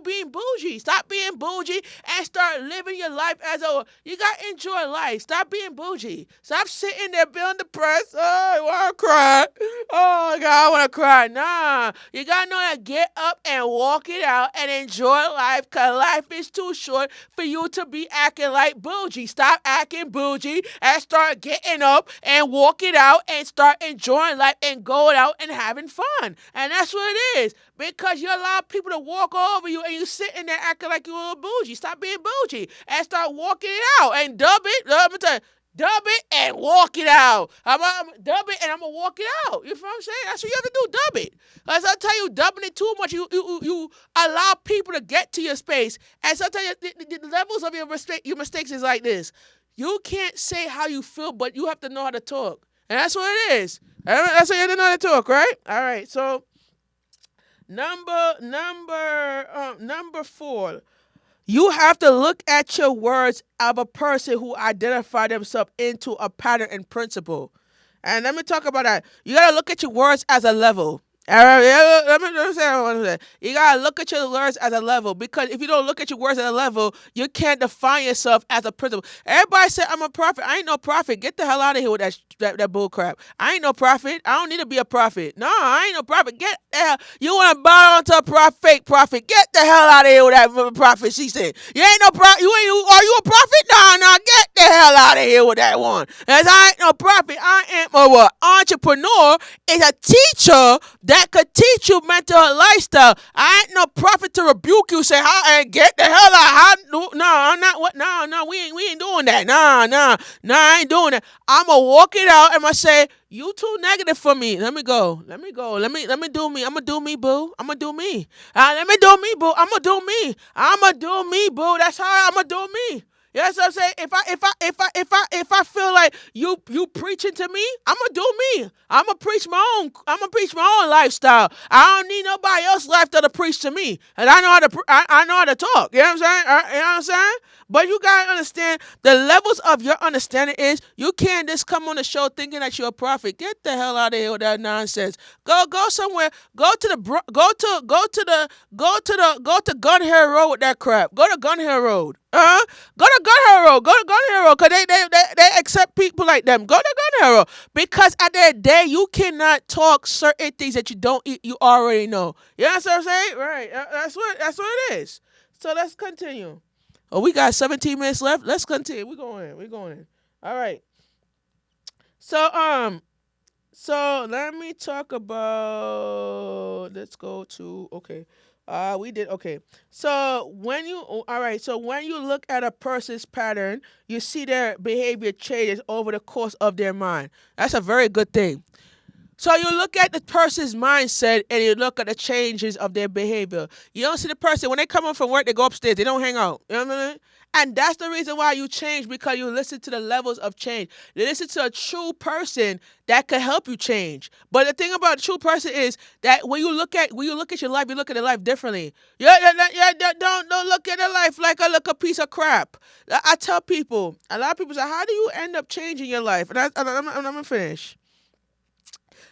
being bougie. Stop being bougie and start living your life as a. You gotta enjoy life. Stop being bougie. Stop sitting there being depressed. Oh, I wanna cry. Oh God, I wanna cry. Nah, you gotta know how to get up and walk it out and enjoy life. Cause life is too short for you to be acting like bougie. Stop acting bougie and start getting up and walking out and start enjoying life and going out and having fun. And that's what it is. Because you allow people to walk over you and you sitting there acting like you're a bougie. Stop being bougie and start walking it out and dub it. Let me tell you, dub it and walk it out. I'm dub it and I'm gonna walk it out. You know what I'm saying? That's what you have to do. Dub it. As I tell you, dubbing it too much, you allow people to get to your space. And sometimes the levels of your mistakes is like this. You can't say how you feel, but you have to know how to talk. And that's what it is. That's how you have to know how to talk, right? All right. So number 4. You have to look at your words of a person who identified themselves into a pattern and principle. And let me talk about that. You gotta look at your words as a level. All right, let me say what I'm saying. You gotta look at your words as a level, because if you don't look at your words as a level, you can't define yourself as a principle. Everybody said I'm a prophet. I ain't no prophet. Get the hell out of here with that bull crap. I ain't no prophet. I don't need to be a prophet. No, I ain't no prophet. Get the hell. You want to bow onto a fake prophet? Get the hell out of here with that prophet. She said, "You ain't no prophet. Are you a prophet? No. Get the hell out of here with that one." As I ain't no prophet. I am a what? Entrepreneur is a teacher that could teach you mental lifestyle. I ain't no prophet to rebuke you. Say, "How and get the hell out." No, I'm not. What? No. We ain't doing that. No. I ain't doing that. I'ma walk it out and I say, "You too negative for me. Let me go. Let me do me. I'ma do me, boo. I'ma do me. Let me do me, boo. I'ma do me. I'ma do me, boo. That's how I'ma do me." Yes, I'm saying if I feel like you preaching to me, I'ma do me. I'ma preach my own lifestyle. I don't need nobody else's lifestyle to preach to me, and I know how to I know how to talk. You know what I'm saying? You know what I'm saying? But you gotta understand the levels of your understanding is you can't just come on the show thinking that you're a prophet. Get the hell out of here with that nonsense. Go somewhere. Go to Gun Hill Road with that crap. Go to Gun Hill Road. Go to Gun Hill Road. Go to Gun Hill Road, because they accept people like them. Go to Gun Hill Road, because at the end of the day, you cannot talk certain things that you already know. You know what I'm saying? Right. That's what it is. So let's continue. Oh, we got 17 minutes left. Let's continue. We're going in. All right. So let me talk about. Let's go to okay. We did okay. So when you look at a person's pattern, you see their behavior changes over the course of their mind. That's a very good thing. So you look at the person's mindset and you look at the changes of their behavior. You don't see the person when they come home from work, they go upstairs, they don't hang out. You know what I mean? And that's the reason why you change, because you listen to the levels of change. You listen to a true person that could help you change. But the thing about a true person is that when you look at your life, you look at your life differently. Don't look at your life like a piece of crap. I tell people, a lot of people say, how do you end up changing your life? I'm gonna finish.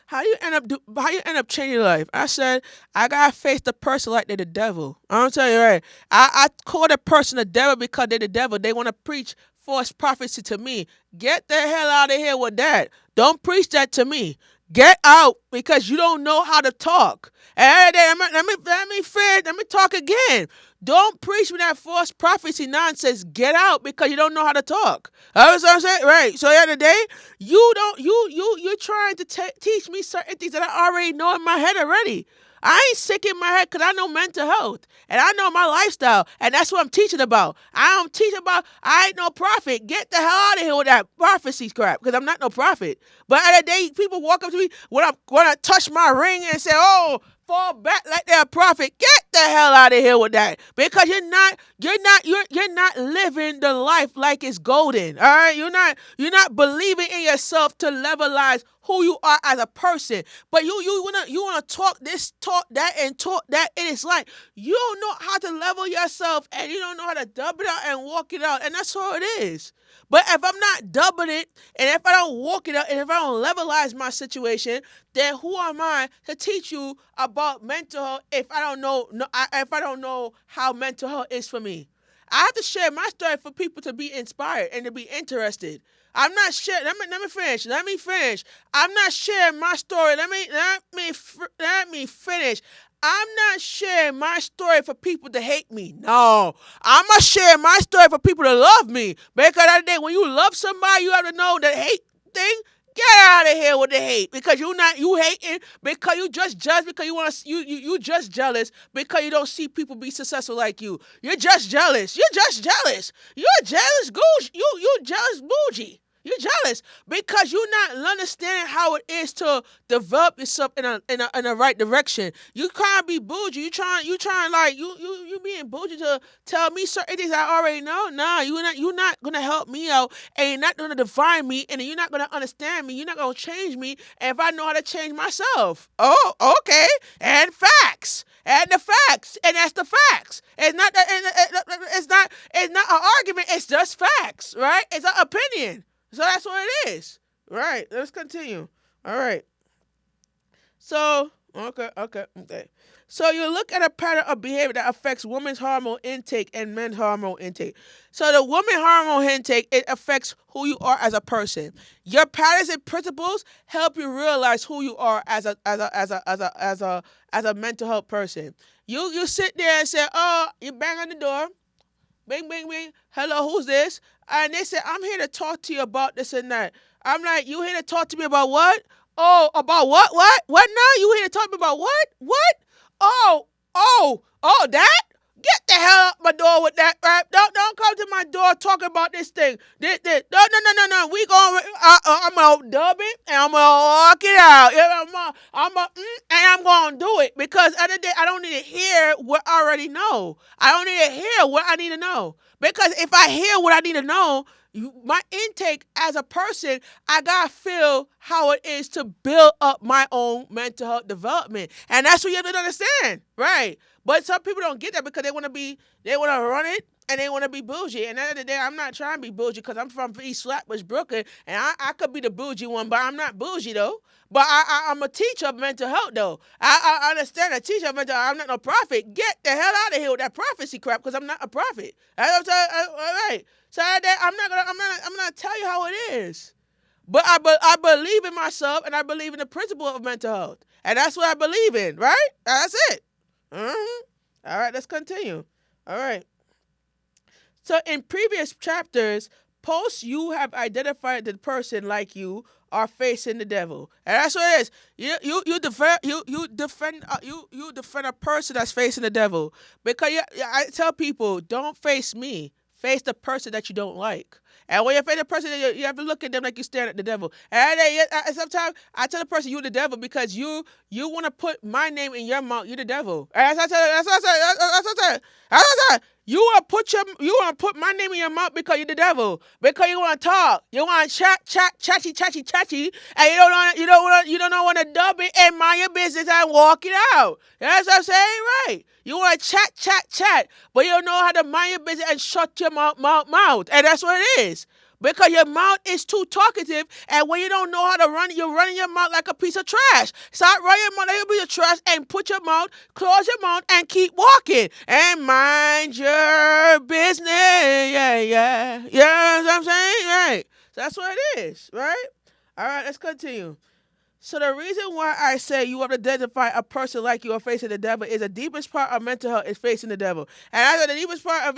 How you end up changing your life? I said, I gotta face the person like they're the devil. I'm telling you right. I call the person the devil because they're the devil. They want to preach false prophecy to me. Get the hell out of here with that. Don't preach that to me. Get out, because you don't know how to talk. And let me talk again. Don't preach with that false prophecy nonsense. Get out, because you don't know how to talk. That's what I'm saying, right? So the other day, you're trying to teach me certain things that I already know in my head already. I ain't sick in my head because I know mental health and I know my lifestyle, and that's what I'm teaching about. I don't teach about, I ain't no prophet. Get the hell out of here with that prophecy crap, because I'm not no prophet. But at the day, people walk up to me when I touch my ring and say, oh, fall back like they're a prophet. Get the hell out of here with that, because you're not living the life like it's golden. All right, you're not believing in yourself to levelize who you are as a person. But you wanna talk that, and talk that, and it's like you don't know how to level yourself, and you don't know how to dub it out and walk it out, and that's all it is. But if I'm not dubbing it, and if I don't walk it out, and if I don't levelize my situation, then who am I to teach you about mental health if I don't know, if I don't know how mental health is for me? I have to share my story for people to be inspired and to be interested. I'm not sharing. Let me finish. Let me finish. I'm not sharing my story. Let me finish. I'm not sharing my story for people to hate me. No, I'm gonna share my story for people to love me. Because at the end, when you love somebody, you have to know that hate thing. Get out of here with the hate, because you hating because you just judge, because you just jealous because you don't see people be successful like you. You're just jealous. You're just jealous. You're jealous gooch. You jealous bougie. You're jealous because you're not understanding how it is to develop yourself in a right direction. You can't be bougie. You trying like you being bougie to tell me certain things I already know. Nah, you're not gonna help me out, and you're not gonna define me, and you're not gonna understand me. You're not gonna change me, and if I know how to change myself. Oh, okay. And facts. And the facts. And that's the facts. It's not that. It's not an argument. It's just facts, right? It's an opinion. So that's what it is. Right. Let's continue. All right. So, okay. So you look at a pattern of behavior that affects women's hormone intake and men's hormone intake. So the woman hormone intake, it affects who you are as a person. Your patterns and principles help you realize who you are as a mental health person. You sit there and say, oh, you bang on the door. Bing, bing, bing. Hello, who's this? And they said, I'm here to talk to you about this and that. I'm like, you here to talk to me about what? Oh, about what? What now? You here to talk to me about what? What? That? Get the hell out my door with that, right? Don't come to my door talking about this thing. This. No. I'm gonna dub it and I'm gonna walk it out. Yeah, and I'm gonna do it, because at the end of the day, I don't need to hear what I already know. I don't need to hear what I need to know, because if I hear what I need to know, my intake as a person, I gotta feel how it is to build up my own mental health development, and that's what you have to understand, right? But some people don't get that because they want to run it, and they want to be bougie. And at the end of the day, I'm not trying to be bougie, because I'm from East Flatbush, Brooklyn, and I could be the bougie one, but I'm not bougie though. But I'm a teacher of mental health though. I understand a teacher of mental health. I'm not no prophet. Get the hell out of here with that prophecy crap, because I'm not a prophet. All right. So I'm not tell you how it is. But I believe in myself, and I believe in the principle of mental health, and that's what I believe in. Right? That's it. All right, let's continue. All right. So in previous chapters, post you have identified the person like you are facing the devil, and that's what it is. You defend a person that's facing the devil, because I tell people, don't face me. Face the person that you don't like. And when you face the person, you have to look at them like you're staring at the devil. And sometimes I tell the person, you're the devil, because you want to put my name in your mouth. You're the devil. And that's what I say. You want to put my name in your mouth because you're the devil. Because you want to talk. You want to chatty, and you don't want to dub it and mind your business and walk it out. That's what I'm saying, right? You want to chat, but you don't know how to mind your business and shut your mouth, and that's what it is. Because your mouth is too talkative, and when you don't know how to run it, you're running your mouth like a piece of trash. Start running your mouth like a piece of trash and put your mouth, close your mouth, and keep walking. And mind your business. Yeah. You know what I'm saying? Right. So that's what it is, right? All right, let's continue. So the reason why I say you have to identify a person like you are facing the devil is the deepest part of mental health is facing the devil. And I said the deepest part of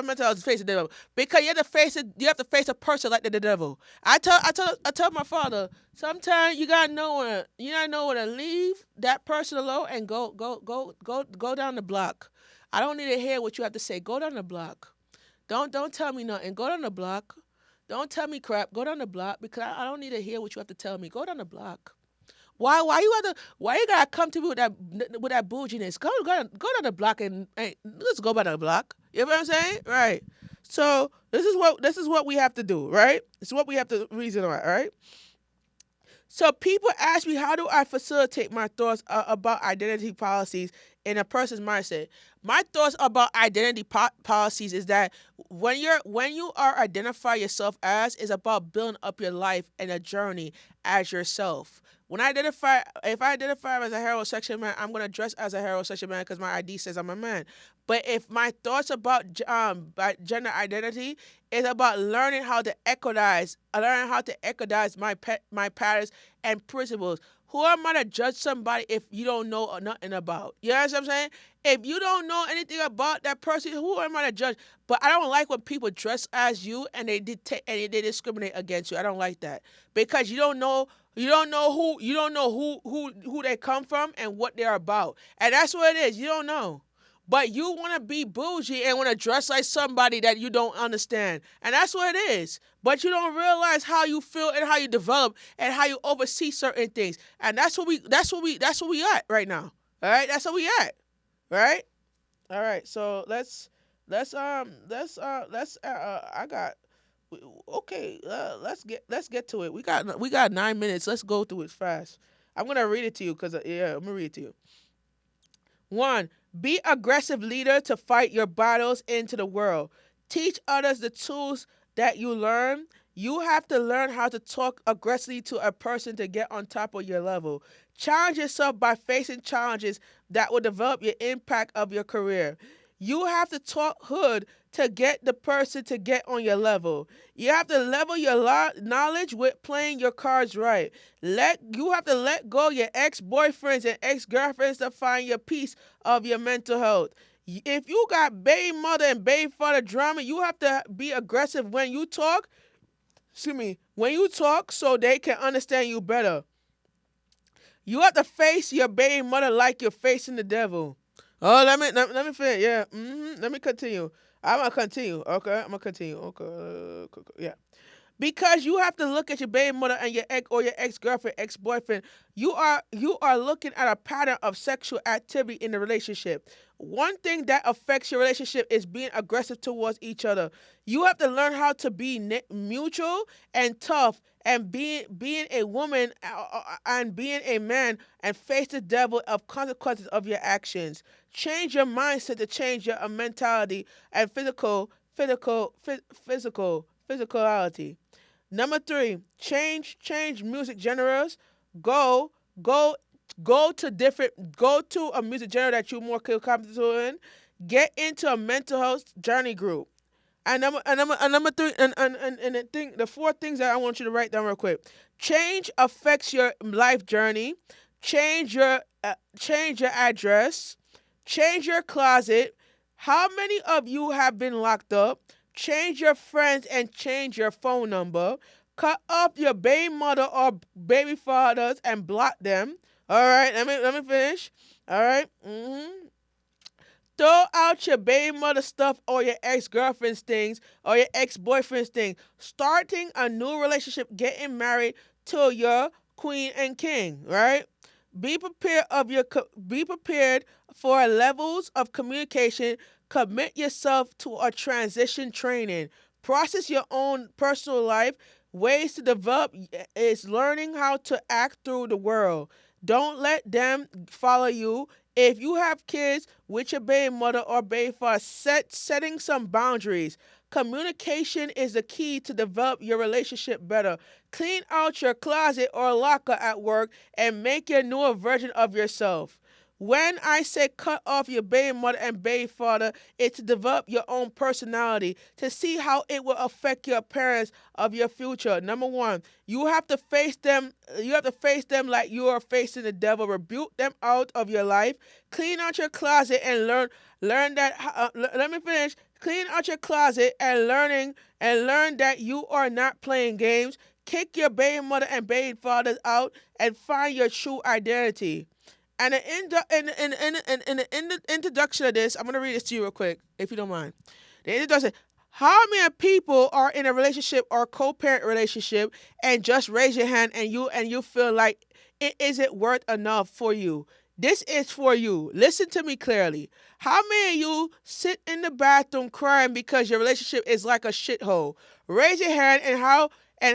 mental health is facing the devil. Because you have to face a person like the devil. I tell my father, sometimes you gotta know when to leave that person alone and go down the block. I don't need to hear what you have to say. Go down the block. Don't tell me nothing. Go down the block. Don't tell me crap. Go down the block because I don't need to hear what you have to tell me. Go down the block. Why you gotta come to me with that bouginess? Go down the block and let's go by the block. You know what I'm saying? Right. So this is what we have to do, right? This is what we have to reason on, right? So people ask me, how do I facilitate my thoughts about identity policies in a person's mindset? My thoughts about identity policies is that when you are identify yourself as is about building up your life and a journey as yourself. If I identify as a heterosexual man, I'm gonna dress as a heterosexual man because my ID says I'm a man. But if my thoughts about gender identity is about learning how to equalize my patterns and principles. Who am I to judge somebody if you don't know nothing about? You know what I'm saying? If you don't know anything about that person, who am I to judge? But I don't like when people dress as you and they discriminate against you. I don't like that because you don't know who they come from and what they're about, and that's what it is. You don't know. But you want to be bougie and want to dress like somebody that you don't understand. And that's what it is. But you don't realize how you feel and how you develop and how you oversee certain things. And that's what we at right now. All right? That's what we at. Right? All right. So let's I got okay, let's get to it. We got 9 minutes. Let's go through it fast. I'm going to read it to you cuz yeah, I'm going to read it to you. One, be aggressive leader to fight your battles into the world. Teach others the tools that you learn. You have to learn how to talk aggressively to a person to get on top of your level. Challenge yourself by facing challenges that will develop your impact of your career. You have to talk hood to get the person to get on your level. You have to level your knowledge with playing your cards right. You have to let go your ex-boyfriends and ex-girlfriends to find your peace of your mental health. If you got baby mother and baby father drama, you have to be aggressive when you talk. Excuse me, when you talk so they can understand you better. You have to face your baby mother like you're facing the devil. Oh, let me finish. Yeah. Let me continue. I'm gonna continue. Okay. I'm gonna continue. Okay. Yeah. Because you have to look at your baby mother and your ex girlfriend, ex boyfriend. You are looking at a pattern of sexual activity in the relationship. One thing that affects your relationship is being aggressive towards each other. You have to learn how to be mutual and tough, and being a woman and being a man, and face the devil of consequences of your actions. Change your mindset to change your mentality and physicality. Number three, change music genres. Go go go to a music genre that you're more comfortable in. Get into a mental health journey group. And number three, and the four things that I want you to write down real quick. Change affects your life journey. Change your address. Change your closet. How many of you have been locked up? Change your friends and change your phone number. Cut off your baby mother or baby fathers and block them. All right, let me finish. All right. Throw out your baby mother stuff or your ex girlfriend's things or your ex boyfriend's thing. Starting a new relationship, getting married to your queen and king. Right. Be prepared for levels of communication Commit yourself to a transition training. Process your own personal life. Ways to develop is learning how to act through the world. Don't let them follow you. If you have kids with your baby mother or baby father, setting some boundaries. Communication is the key to develop your relationship better. Clean out your closet or locker at work and make your newer version of yourself. When I say cut off your baby mother and baby father, it's to develop your own personality, to see how it will affect your parents of your future. Number one, you have to face them. You have to face them like you are facing the devil. Rebuke them out of your life. Clean out your closet and learn that. Let me finish. Clean out your closet and learn that you are not playing games. Kick your baby mother and baby fathers out and find your true identity. And in the introduction of this, I'm going to read this to you real quick, if you don't mind. The introduction: how many people are in a relationship or co-parent relationship and just raise your hand and you feel like it isn't worth enough for you? This is for you. Listen to me clearly. How many of you sit in the bathroom crying because your relationship is like a shithole? Raise your hand and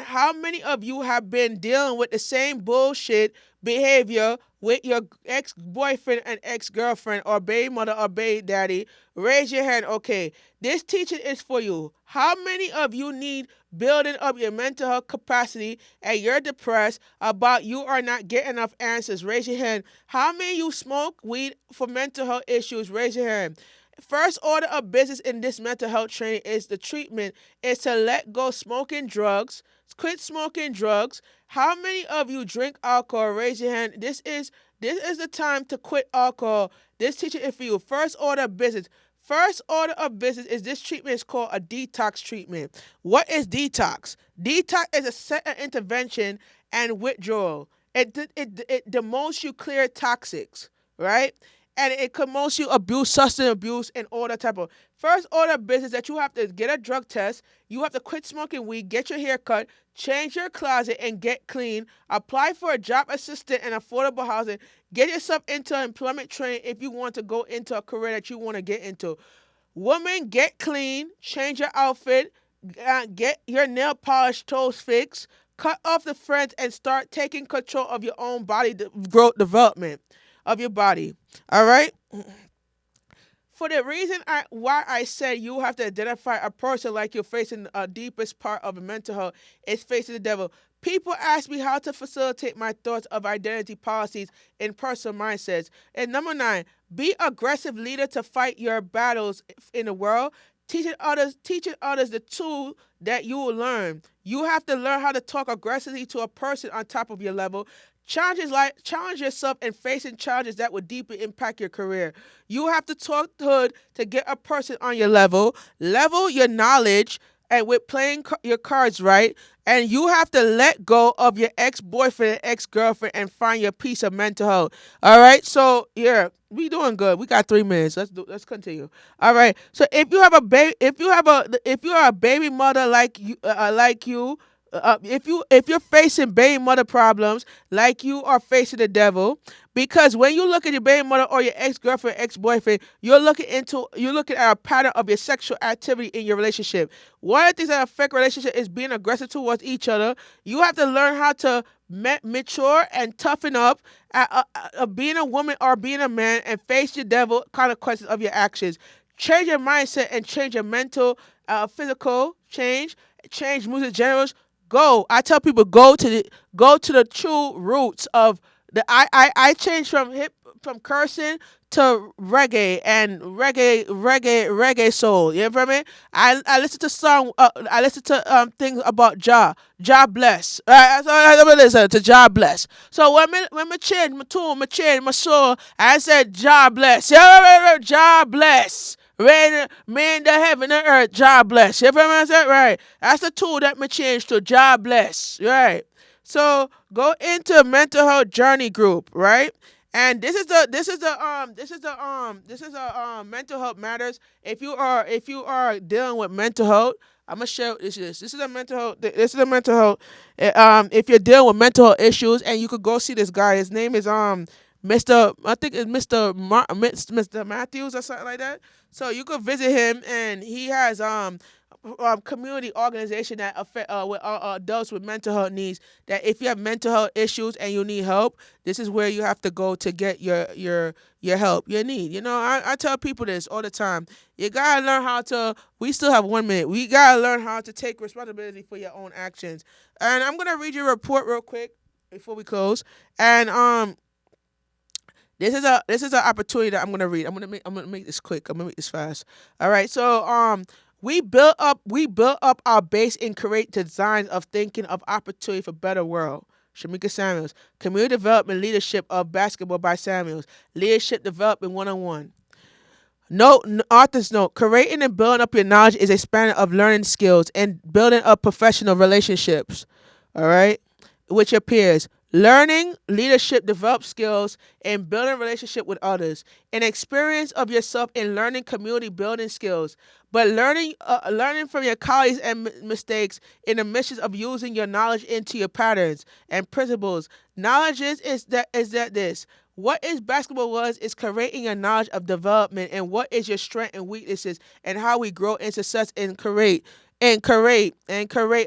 how many of you have been dealing with the same bullshit behavior with your ex-boyfriend and ex-girlfriend or baby mother or baby daddy? Raise your hand. Okay, this teaching is for you. How many of you need building up your mental health capacity and you're depressed about you are not getting enough answers? Raise your hand. How many of you smoke weed for mental health issues? Raise your hand. First order of business in this mental health training is the treatment is to let go smoking drugs. Quit smoking drugs. How many of you drink alcohol? Raise your hand. This is the time to quit alcohol. This teaching is for you. First order of business. First order of business is this treatment is called a detox treatment. What is detox? Detox is a set of intervention and withdrawal. It demotes you clear toxics, right? And it promotes you abuse, substance abuse, and all that type of first order of business that you have to get a drug test, you have to quit smoking weed, get your hair cut, change your closet, and get clean. Apply for a job assistant and affordable housing. Get yourself into employment training if you want to go into a career that you want to get into. Woman, get clean, change your outfit, get your nail polish toes fixed, cut off the friends, and start taking control of your own body growth development of your body. All right. For the reason why I said you have to identify a person like you're facing a deepest part of a mental health is facing the devil. People ask me how to facilitate my thoughts of identity policies in personal mindsets. And number nine, be aggressive leader to fight your battles in the world. Teaching others the tool that you will learn. You have to learn how to talk aggressively to a person on top of your level. Challenge yourself in facing challenges that will deeply impact your career. You have to talk hood to get a person on your level. Level your knowledge and with playing your cards right. And you have to let go of your ex-boyfriend and ex-girlfriend and find your peace of mental health. All right. So yeah, we doing good. We got 3 minutes. Let's continue. All right. So if you have a baby, if you are a baby mother if you're facing baby mother problems like you are facing the devil, because when you look at your baby mother or your ex-girlfriend, ex-boyfriend, you're looking at a pattern of your sexual activity in your relationship. One of the things that affect relationship is being aggressive towards each other. You have to learn how to mature and toughen up, being a woman or being a man, and face your devil kind of questions of your actions. Change your mindset and change your mental, physical change music genres. Go. I tell people go to the true roots of I changed from cursing to reggae soul. You know what I mean? I listen to I listen to things about Jah bless. I listen to Jah bless. So when my chin, my tune, my chin, my soul, I said Jah bless. Yeah, Jah bless. Rain, man, the heaven and earth, Jah bless. You ever remember that? Right. That's the tool that me change to Jah bless. Right. So go into mental health journey group, right? And this is the mental health matters. If you are dealing with mental health, I'm gonna share this is a mental health. This is a mental health. If you're dealing with mental health issues, and you could go see this guy. His name is Mr. I think it's Mr. Matthews or something like that. So you could visit him, and he has community organization that affect with adults with mental health needs. That if you have mental health issues and you need help, this is where you have to go to get your help, your need. I tell people this all the time. You gotta learn how to. We still have 1 minute. We gotta learn how to take responsibility for your own actions. And I'm gonna read your report real quick before we close. And this is an opportunity that I'm gonna read. I'm gonna make this quick. I'm gonna make this fast. All right. So we built up our base and create designs of thinking of opportunity for better world. Shamika Samuels, Community Development Leadership of Basketball by Samuels, Leadership Development 101. Author's note: creating and building up your knowledge is expanding of learning skills and building up professional relationships. All right, with your peers. Learning leadership develop skills and building relationship with others. An experience of yourself in learning community building skills, but learning from your colleagues and mistakes in the mission of using your knowledge into your patterns and principles. Knowledge is that this. What is basketball is creating a knowledge of development and what is your strength and weaknesses and how we grow in success and create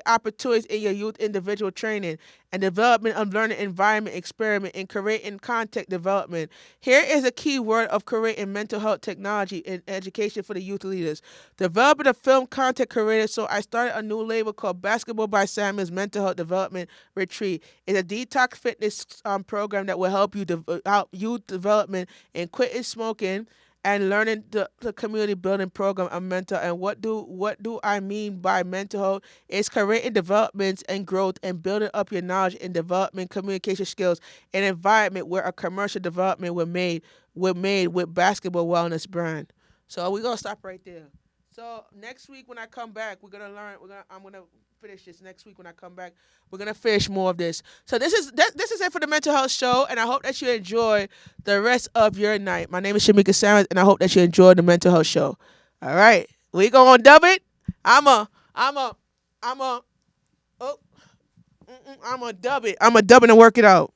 opportunities in your youth individual training and development of learning environment experiment and creating content development. Here is a key word of creating mental health technology and education for the youth leaders. Developing a film content creator, so I started a new label called Basketball by Samuel's Mental Health Development Retreat. It's a detox fitness program that will help youth development and quitting smoking and learning the community building program of mental. And what do I mean by mental health? It's creating developments and growth and building up your knowledge and development communication skills an environment where a commercial development were made with basketball wellness brand. So we're gonna stop right there. So next week when I come back, I'm gonna finish this next week when I come back. We're gonna finish more of this. So this is it for the mental health show, and I hope that you enjoy the rest of your night. My name is Shamika Sanders, and I hope that you enjoy the mental health show. All right, we gonna dub it. I'm a, I'm a, I'm a, oh, I'm a dub it. I'm a dub it and work it out.